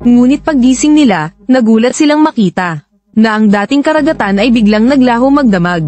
Ngunit paggising nila, nagulat silang makita na ang dating karagatan ay biglang naglaho magdamag.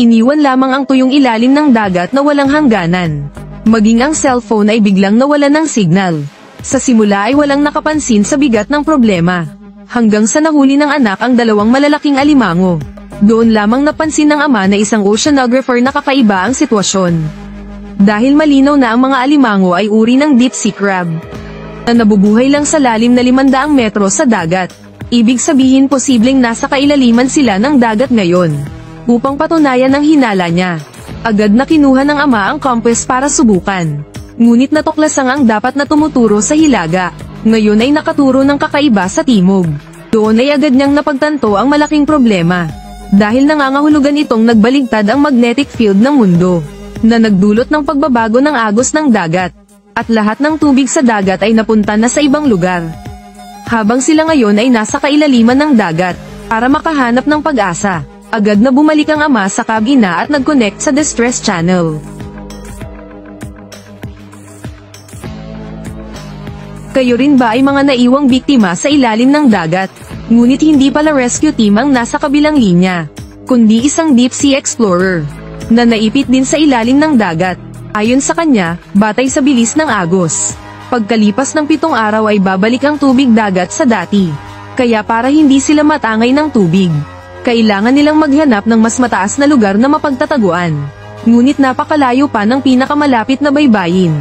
Iniwan lamang ang tuyong ilalim ng dagat na walang hangganan. Maging ang cellphone ay biglang nawalan ng signal. Sa simula ay walang nakapansin sa bigat ng problema. Hanggang sa nahuli ng anak ang dalawang malalaking alimango. Doon lamang napansin ng ama na isang oceanographer na kakaiba ang sitwasyon. Dahil malinaw na ang mga alimango ay uri ng deep sea crab na nabubuhay lang sa lalim na 500 metro sa dagat. Ibig sabihin posibleng nasa kailaliman sila ng dagat ngayon. Upang patunayan ang hinala niya, agad na kinuha ng ama ang compass para subukan. Ngunit natuklasang ang dapat na tumuturo sa hilaga. Ngayon ay nakaturo ng kakaiba sa timog. Doon ay agad niyang napagtanto ang malaking problema. Dahil nangangahulugan itong nagbaligtad ang magnetic field ng mundo, na nagdulot ng pagbabago ng agos ng dagat. At lahat ng tubig sa dagat ay napunta na sa ibang lugar. Habang sila ngayon ay nasa kailaliman ng dagat, para makahanap ng pag-asa, agad na bumalik ang ama sa kabina at nag-connect sa distress channel. Kayo rin ba ay mga naiwang biktima sa ilalim ng dagat? Ngunit hindi pala rescue team ang nasa kabilang linya, kundi isang deep sea explorer, na naipit din sa ilalim ng dagat. Ayon sa kanya, batay sa bilis ng agos, pagkalipas ng 7 araw ay babalik ang tubig dagat sa dati. Kaya para hindi sila matangay ng tubig, kailangan nilang maghanap ng mas mataas na lugar na mapagtataguan. Ngunit napakalayo pa ng pinakamalapit na baybayin,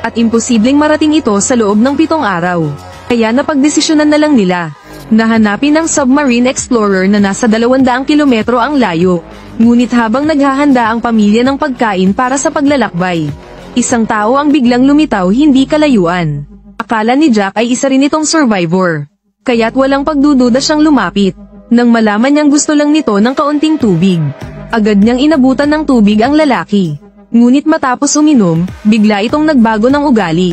at imposibleng marating ito sa loob ng 7 araw. Kaya napagdesisyonan na lang nila na hanapin ang submarine explorer na nasa 200 kilometro ang layo. Ngunit habang naghahanda ang pamilya ng pagkain para sa paglalakbay, isang tao ang biglang lumitaw hindi kalayuan. Akala ni Jack ay isa rin itong survivor, kaya't walang pagdududa siyang lumapit. Nang malaman niyang gusto lang nito ng kaunting tubig, agad niyang inabutan ng tubig ang lalaki. Ngunit matapos uminom, bigla itong nagbago ng ugali.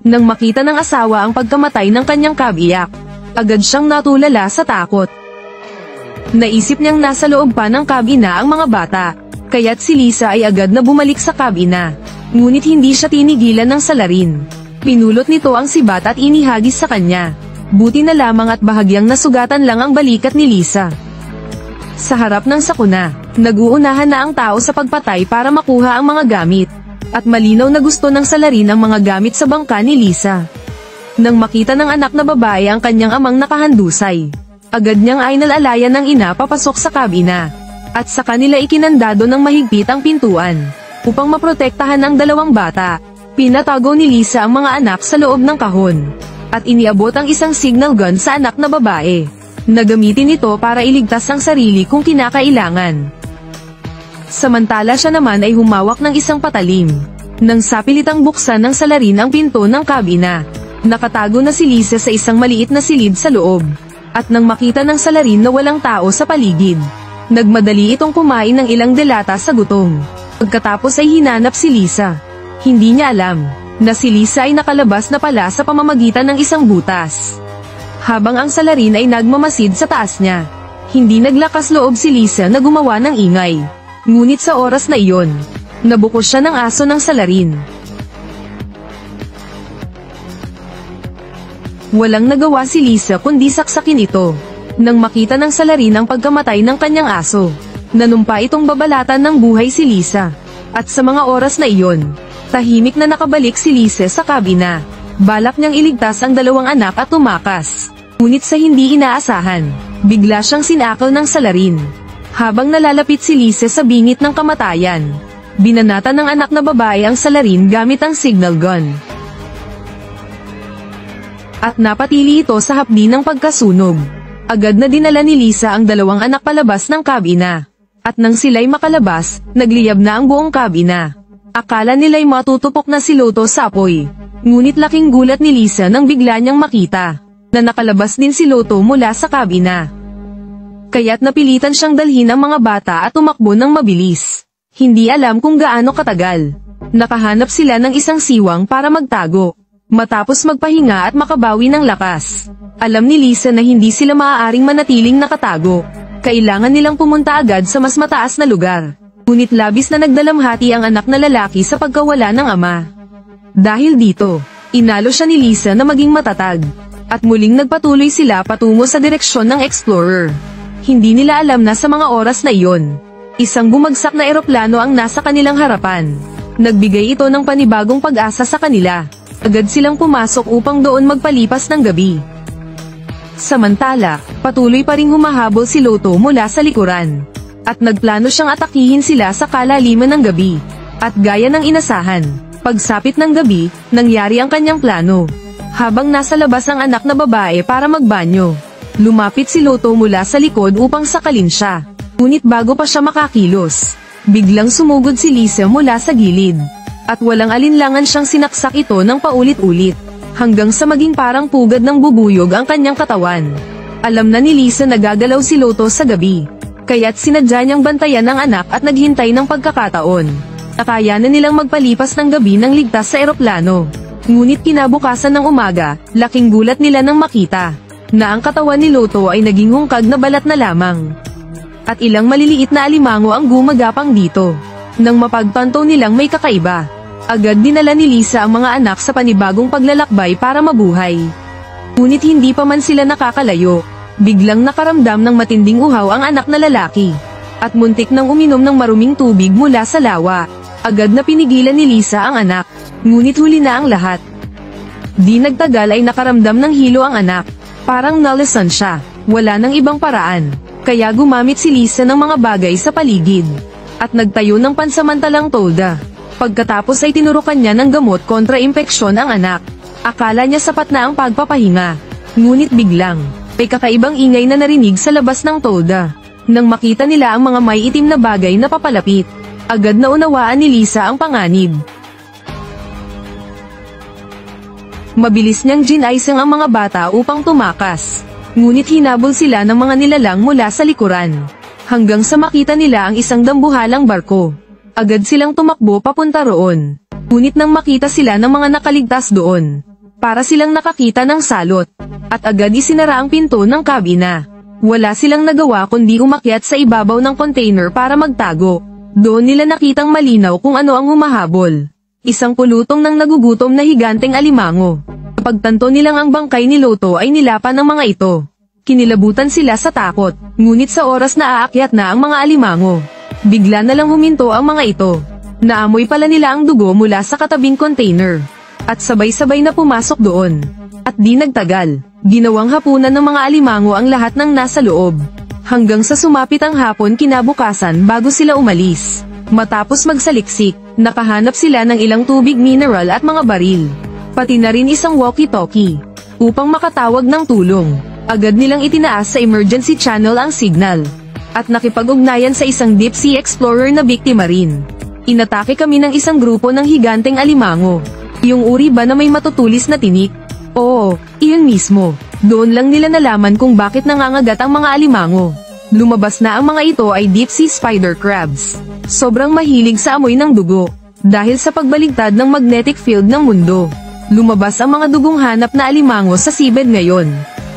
Nang makita ng asawa ang pagkamatay ng kanyang kabiyak, agad siyang natulala sa takot. Naisip niyang nasa loob pa ng kabina ang mga bata, kaya't si Lisa ay agad na bumalik sa kabina. Ngunit hindi siya tinigilan ng salarin. Pinulot nito ang sibat at inihagis sa kanya. Buti na lamang at bahagyang nasugatan lang ang balikat ni Lisa. Sa harap ng sakuna, nag-uunahan na ang tao sa pagpatay para makuha ang mga gamit. At malinaw na gusto ng salarin ang mga gamit sa bangka ni Lisa. Nang makita ng anak na babae ang kanyang amang nakahandusay, agad niyang ainalalayan ng ina papasok sa kabina. At sa kanila ikinandado ng mahigpit ang pintuan, upang maprotektahan ang 2 bata. Pinatago ni Lisa ang mga anak sa loob ng kahon, at iniabot ang isang signal gun sa anak na babae, na gamitin ito para iligtas ang sarili kung kinakailangan. Samantala siya naman ay humawak ng isang patalim. Nang sapilitang buksan ng salarin ang pinto ng kabina, nakatago na si Lisa sa isang maliit na silid sa loob. At nang makita ng salarin na walang tao sa paligid, nagmadali itong kumain ng ilang delata sa gutom. Pagkatapos ay hinanap si Lisa. Hindi niya alam na si Lisa ay nakalabas na pala sa pamamagitan ng isang butas. Habang ang salarin ay nagmamasid sa taas niya, hindi naglakas loob si Lisa na gumawa ng ingay. Ngunit sa oras na iyon, nabukos siya ng aso ng salarin. Walang nagawa si Lisa kundi saksakin ito. Nang makita ng salarin ang pagkamatay ng kanyang aso, nanumpa itong babalatan ng buhay si Lisa. At sa mga oras na iyon, tahimik na nakabalik si Lisa sa kabina. Balak niyang iligtas ang 2 anak at tumakas. Ngunit sa hindi inaasahan, bigla siyang sinakal ng salarin. Habang nalalapit si Lisa sa bingit ng kamatayan, binanata ng anak na babae ang salarin gamit ang signal gun. At napatili ito sa hapdi ng pagkasunog. Agad na dinala ni Lisa ang 2 anak palabas ng kabina. At nang sila'y makalabas, nagliyab na ang buong kabina. Akala nila'y matutupok na si Loto sa apoy. Ngunit laking gulat ni Lisa nang bigla niyang makita na nakalabas din si Loto mula sa kabina. Kaya't napilitan siyang dalhin ang mga bata at tumakbo ng mabilis. Hindi alam kung gaano katagal. Nakahanap sila ng isang siwang para magtago. Matapos magpahinga at makabawi ng lakas, alam ni Lisa na hindi sila maaaring manatiling nakatago. Kailangan nilang pumunta agad sa mas mataas na lugar. Ngunit labis na nagdalamhati ang anak na lalaki sa pagkawala ng ama. Dahil dito, inalo siya ni Lisa na maging matatag. At muling nagpatuloy sila patungo sa direksyon ng Explorer. Hindi nila alam na sa mga oras na iyon, isang bumagsak na eroplano ang nasa kanilang harapan. Nagbigay ito ng panibagong pag-asa sa kanila. Agad silang pumasok upang doon magpalipas ng gabi. Samantala, patuloy pa ring humahabol si Lotto mula sa likuran. At nagplano siyang atakihin sila sa kalaliman ng gabi. At gaya ng inasahan, pagsapit ng gabi, nangyari ang kanyang plano. Habang nasa labas ang anak na babae para magbanyo, lumapit si Lotto mula sa likod upang sakalin siya. Ngunit bago pa siya makakilos, biglang sumugod si Lisa mula sa gilid. At walang alinlangan siyang sinaksak ito ng paulit-ulit, hanggang sa maging parang pugad ng bubuyog ang kanyang katawan. Alam na ni Lisa na gagalaw si Lotto sa gabi, kaya't sinadya niyang bantayan ang anak at naghintay ng pagkakataon. Nakayanan nilang magpalipas ng gabi ng ligtas sa eroplano. Ngunit kinabukasan ng umaga, laking gulat nila nang makita na ang katawan ni Lotto ay naging hungkag na balat na lamang. At ilang maliliit na alimango ang gumagapang dito. Nang mapagtanto nilang may kakaiba, agad dinala ni Lisa ang mga anak sa panibagong paglalakbay para mabuhay. Ngunit hindi pa man sila nakakalayo, biglang nakaramdam ng matinding uhaw ang anak na lalaki. At muntik nang uminom ng maruming tubig mula sa lawa. Agad na pinigilan ni Lisa ang anak, ngunit huli na ang lahat. Di nagtagal ay nakaramdam ng hilo ang anak. Parang nalasan siya, wala nang ibang paraan. Kaya gumamit si Lisa ng mga bagay sa paligid. At nagtayo ng pansamantalang tolda. Pagkatapos ay tinurukan niya ng gamot kontra impeksyon ang anak. Akala niya sapat na ang pagpapahinga. Ngunit biglang, may kakaibang ingay na narinig sa labas ng tolda. Nang makita nila ang mga may itim na bagay na papalapit, agad na unawaan ni Lisa ang panganib. Mabilis niyang ginaisang ang mga bata upang tumakas. Ngunit hinabol sila ng mga nilalang mula sa likuran. Hanggang sa makita nila ang isang dambuhalang barko. Agad silang tumakbo papunta roon. Ngunit nang makita sila ng mga nakaligtas doon, para silang nakakita ng salot. At agad isinara ang pinto ng kabina. Wala silang nagawa kundi umakyat sa ibabaw ng container para magtago. Doon nila nakitang malinaw kung ano ang humahabol. Isang pulutong ng nagugutom na higanteng alimango. Pagtanto nilang ang bangkay ni Lotto ay nilapan ng mga ito. Kinilabutan sila sa takot, ngunit sa oras na aakyat na ang mga alimango, bigla na lang huminto ang mga ito. Naamoy pala nila ang dugo mula sa katabing container. At sabay-sabay na pumasok doon. At di nagtagal, ginawang hapunan ng mga alimango ang lahat ng nasa loob. Hanggang sa sumapit ang hapon kinabukasan bago sila umalis. Matapos magsaliksik, nakahanap sila ng ilang tubig mineral at mga baril. Pati na rin isang walkie-talkie. Upang makatawag ng tulong, agad nilang itinaas sa emergency channel ang signal. At nakipag-ugnayan sa isang deep sea explorer na biktima rin. Inatake kami ng isang grupo ng higanteng alimango. Yung uri ba na may matutulis na tinik? Oo, iyon mismo. Doon lang nila nalaman kung bakit nangangagat ang mga alimango. Lumabas na ang mga ito ay deep sea spider crabs. Sobrang mahilig sa amoy ng dugo. Dahil sa pagbaligtad ng magnetic field ng mundo, lumabas ang mga dugong hanap na alimango sa seabed ngayon.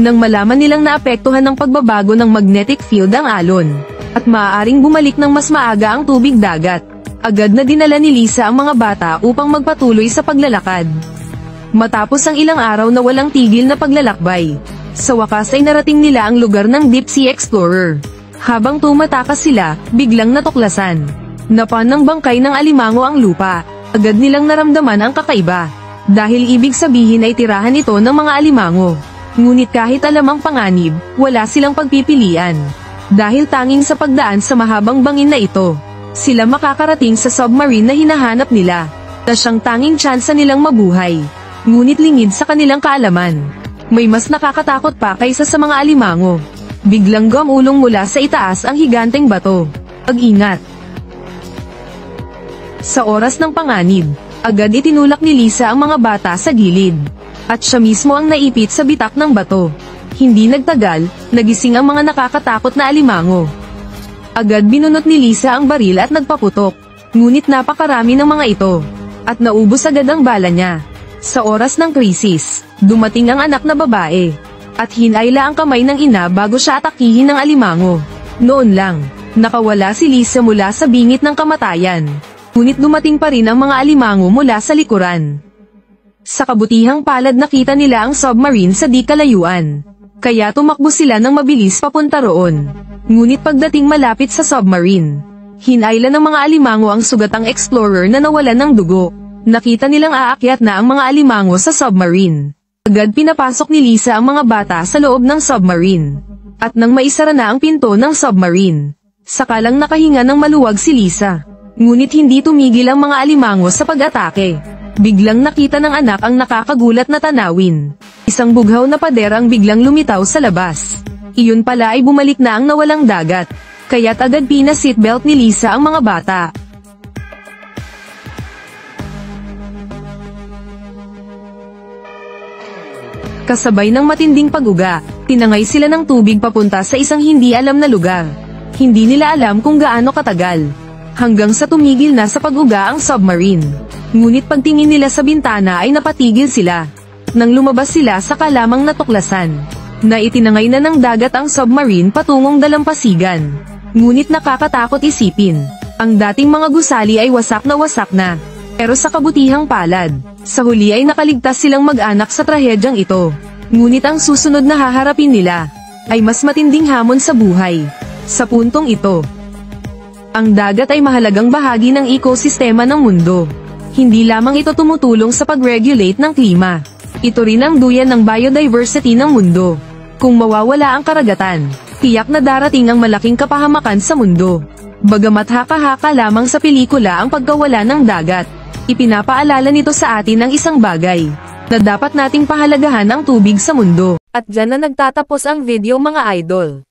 Nang malaman nilang naapektuhan ng pagbabago ng magnetic field ang alon, at maaaring bumalik ng mas maaga ang tubig dagat, agad na dinala ni Lisa ang mga bata upang magpatuloy sa paglalakad. Matapos ang ilang araw na walang tigil na paglalakbay, sa wakas ay narating nila ang lugar ng Deep Sea Explorer. Habang tumatakas sila, biglang natuklasan. Napan ng bangkay ng alimango ang lupa. Agad nilang naramdaman ang kakaiba. Dahil ibig sabihin ay tirahan ito ng mga alimango. Ngunit kahit alam ang panganib, wala silang pagpipilian. Dahil tanging sa pagdaan sa mahabang bangin na ito, sila makakarating sa submarine na hinahanap nila. Na siyang tanging tsansa nilang mabuhay. Ngunit lingid sa kanilang kaalaman, may mas nakakatakot pa kaysa sa mga alimango. Biglang gumulong mula sa itaas ang higanteng bato. Pag-ingat! Sa oras ng panganib, agad itinulak ni Lisa ang mga bata sa gilid. At siya mismo ang naipit sa bitak ng bato. Hindi nagtagal, nagising ang mga nakakatakot na alimango. Agad binunot ni Lisa ang baril at nagpaputok. Ngunit napakarami ng mga ito. At naubos agad ang bala niya. Sa oras ng krisis, dumating ang anak na babae. At hinayla ang kamay ng ina bago siya atakihin ng alimango. Noon lang, Nakawala si Lisa mula sa bingit ng kamatayan. Ngunit dumating pa rin ang mga alimango mula sa likuran. Sa kabutihang palad nakita nila ang submarine sa di kalayuan. Kaya tumakbo sila ng mabilis papunta roon. Ngunit pagdating malapit sa submarine, hinayla ng mga alimango ang sugatang explorer na nawalan ng dugo. Nakita nilang aakyat na ang mga alimango sa submarine. Agad pinapasok ni Lisa ang mga bata sa loob ng submarine. At nang maisara na ang pinto ng submarine, sakalang nakahinga ng maluwag si Lisa. Ngunit hindi tumigil ang mga alimango sa pag-atake. Biglang nakita ng anak ang nakakagulat na tanawin. Isang bughaw na pader ang biglang lumitaw sa labas. Iyon pala ay bumalik na ang nawalang dagat. Kaya't agad pina-seatbelt ni Lisa ang mga bata. Kasabay ng matinding pag-uga, tinangay sila ng tubig papunta sa isang hindi alam na lugar. Hindi nila alam kung gaano katagal. Hanggang sa tumigil na sa pag-uga ang submarine. Ngunit pagtingin nila sa bintana ay napatigil sila. Nang lumabas sila sa kalamang natuklasan, na itinangay na ng dagat ang submarine patungong dalampasigan. Ngunit nakakatakot isipin, ang dating mga gusali ay wasak na. Pero sa kabutihang palad, sa huli ay nakaligtas silang mag-anak sa trahedyang ito. Ngunit ang susunod na haharapin nila, ay mas matinding hamon sa buhay. Sa puntong ito, ang dagat ay mahalagang bahagi ng ekosistema ng mundo. Hindi lamang ito tumutulong sa pag-regulate ng klima. Ito rin ang duyan ng biodiversity ng mundo. Kung mawawala ang karagatan, tiyak na darating ang malaking kapahamakan sa mundo. Bagamat haka-haka lamang sa pelikula ang pagkawala ng dagat, ipinapaalala nito sa atin ang isang bagay, na dapat nating pahalagahan ang tubig sa mundo. At dyan na nagtatapos ang video mga idol.